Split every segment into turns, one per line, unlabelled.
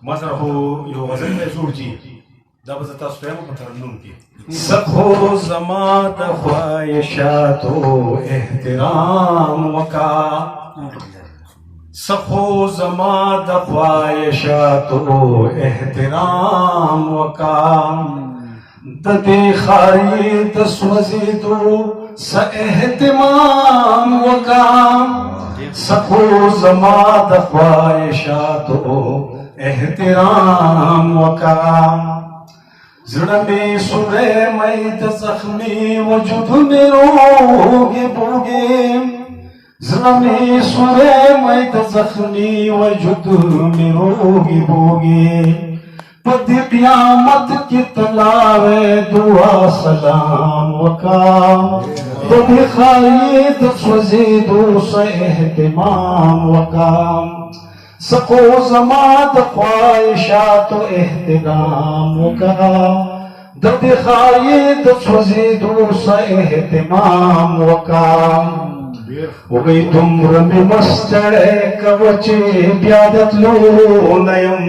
Masarho yo wazan mai surji da ba ta su yamma tarannum ki
सखो ज़मात ख्वाहिशातो एहतराम वका सखो ज़मात ख्वाहिशातो एहतराम वका ददे खारी तस्वज़ीदो स एहतमाम वका सखो ज़मात ख्वाहिशातो एहतराम वका ज़िंदगी सुरे मैत ज़ख्मी वजुद में रोगे बोगे ज़िंदगी सुरे मैत ज़ख्मी वजुद में रोगे बोगे पद क़यामत की तलावे दुआ सलाम वका दब खाई तस्वज़ीदो से एहतमाम वका सको ज़मात ख्वाहिशात एहतराम का दद खायद फज़ीदो स एहतमाम का वही तुमर में मस्तड़े कवचे ब्यादत लो नयम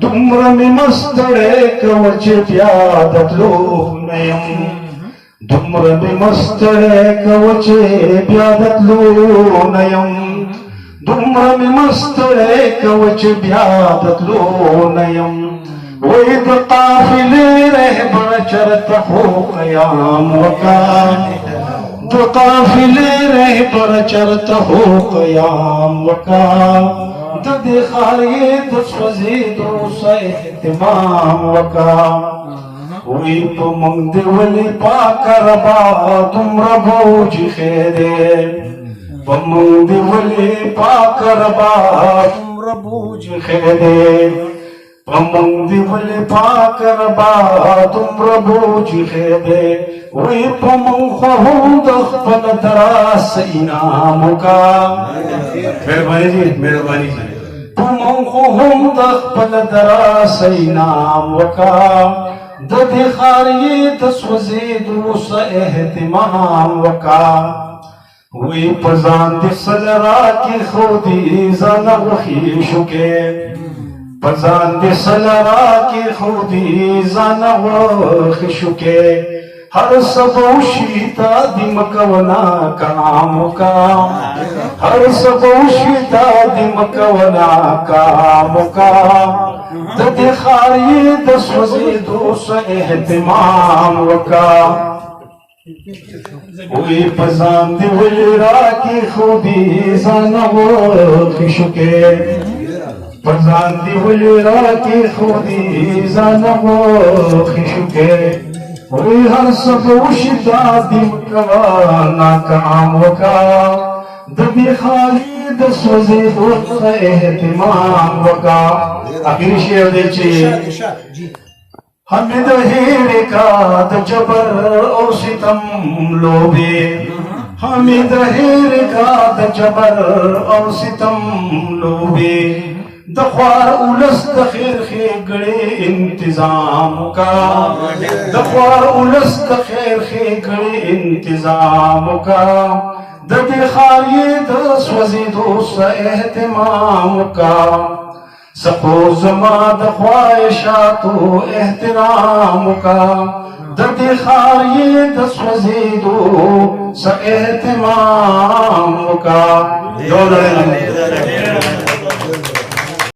तुमर में मस्तड़े कवचे ब्यादत लो नयम तुमर में मस्तड़े कवचे ब्यादत लो नयम दुम्र में मस्तड़े कवच ब्यादत लो नयम वैद काफिले रहबर चरत हो कयाम वका दो काफिले रहबर चरत हो कयाम वका दद खाये तस्वज़ीदो स एहतमाम वका वही तो मंगदे वली पाकर बा दुम्र बोझ खेदे बमुंदी वली पाकर बा तुमर बूझ खेदे बमुंदी वली पाकर बा तुमर बूझ खेदे वही पमंग खुद खपल दरास इनाम का मेहरबानी जी मेहरबानी जी पमंग खुद खपल दरास इनाम का दद खारी तस्वज़ीदो स एहतमाम का वही पजान दिसलरा की खुदी ज़नब खीशुके पजान दिसलरा की खुदी ज़नब खीशुके हर सबोशीता दिमकवना काम का हर सबोशीता दिमकवना काम का दद खारी तस्वज़ीदो स एहतमाम का वही पजान दिवलरा की खुदी ज़नबो खिशुके पजान दिवलरा की खुदी ज़नबो खिशुके वही हर सब उशिता दिमकवाना काम का दबी खाली तस्वज़ीदो स एहतमाम का आखिरी शेर देखिए हमिद हेरे का जबर और सितम लोबे हमिद हेरे का जबर और सितम लोबे दख्वार उलस दखिर खे गड़े इंतजाम का दख्वार उलस दखिर खे गड़े इंतजाम का दद खाये तस्वज़ीदो स एहतमाम का सको ज़मात ख्वाहिशातो एहतराम का दद खाये तस्वज़ीदो स एहतमाम का